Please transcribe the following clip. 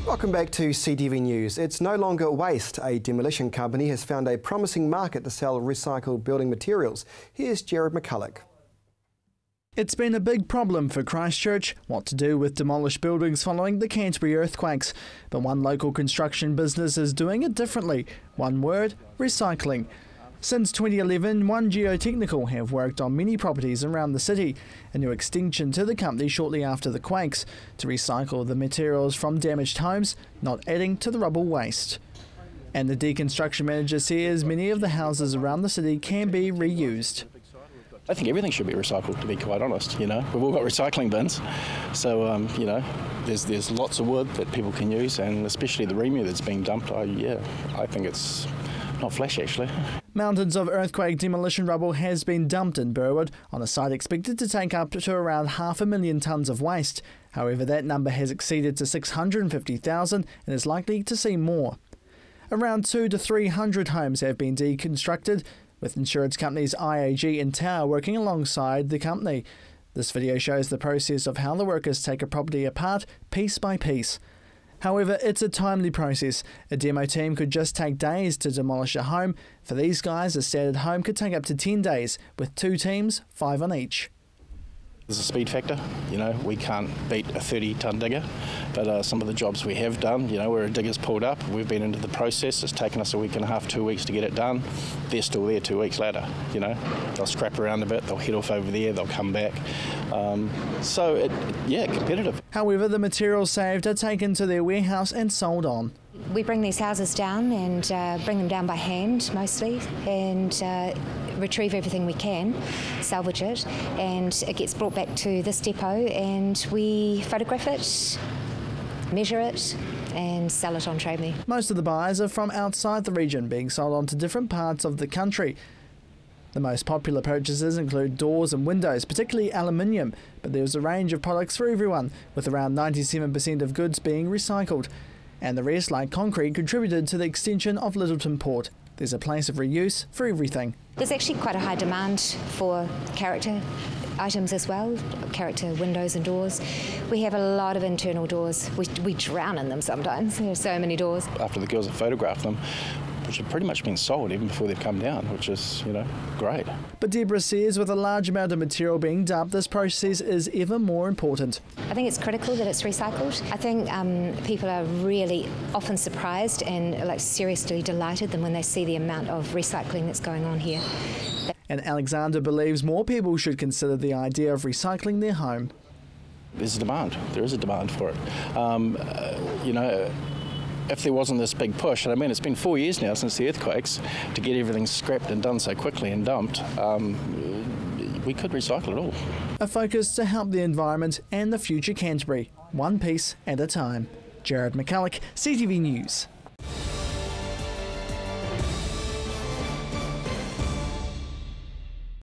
Welcome back to CTV News. It's no longer waste. A demolition company has found a promising market to sell recycled building materials. Here's Jared McCulloch. It's been a big problem for Christchurch, what to do with demolished buildings following the Canterbury earthquakes. But one local construction business is doing it differently. One word, recycling. Since 2011, One Geotechnical have worked on many properties around the city, a new extension to the company shortly after the quakes, to recycle the materials from damaged homes, not adding to the rubble waste. And the Deconstruction manager says many of the houses around the city can be reused. I think everything should be recycled, to be quite honest. We've all got recycling bins, so there's lots of wood that people can use, and especially the remu that's being dumped. I think it's not flash actually. Mountains of earthquake demolition rubble has been dumped in Burwood on a site expected to take up to around 500,000 tonnes of waste. However, that number has exceeded to 650,000 and is likely to see more. Around 200 to 300 homes have been deconstructed, with insurance companies IAG and Tower working alongside the company. This video shows the process of how the workers take a property apart piece by piece. However, it's a timely process. A demo team could just take days to demolish a home. For these guys, a standard home could take up to 10 days, with 2 teams, 5 on each. There's a speed factor. We can't beat a 30-tonne digger, but some of the jobs we have done, where a digger's pulled up, we've been into the process. It's taken us a week and a half, 2 weeks to get it done. They're still there 2 weeks later. They'll scrap around a bit, they'll head off over there, they'll come back. Competitive. However, the materials saved are taken to their warehouse and sold on. We bring these houses down and bring them down by hand mostly, and retrieve everything we can, salvage it, and it gets brought back to this depot and we photograph it, measure it and sell it on Trade Me. Most of the buyers are from outside the region, being sold on to different parts of the country. The most popular purchases include doors and windows, particularly aluminium, but there's a range of products for everyone, with around 97% of goods being recycled. And the rest, like concrete, contributed to the extension of Lyttelton Port. There's a place of reuse for everything. There's actually quite a high demand for character items as well, character windows and doors. We have a lot of internal doors. We drown in them sometimes. There are so many doors. After the girls have photographed them, which have pretty much been sold even before they've come down, which is, great. But Deborah says with a large amount of material being dumped, this process is ever more important. I think it's critical that it's recycled. I think people are really often surprised and seriously delighted when they see the amount of recycling that's going on here. And Alexander believes more people should consider the idea of recycling their home. There's a demand. There is a demand for it. If there wasn't this big push, and it's been 4 years now since the earthquakes, to get everything scrapped and done so quickly and dumped, we could recycle it all. A focus to help the environment and the future Canterbury, one piece at a time. Jared McCulloch, CTV News.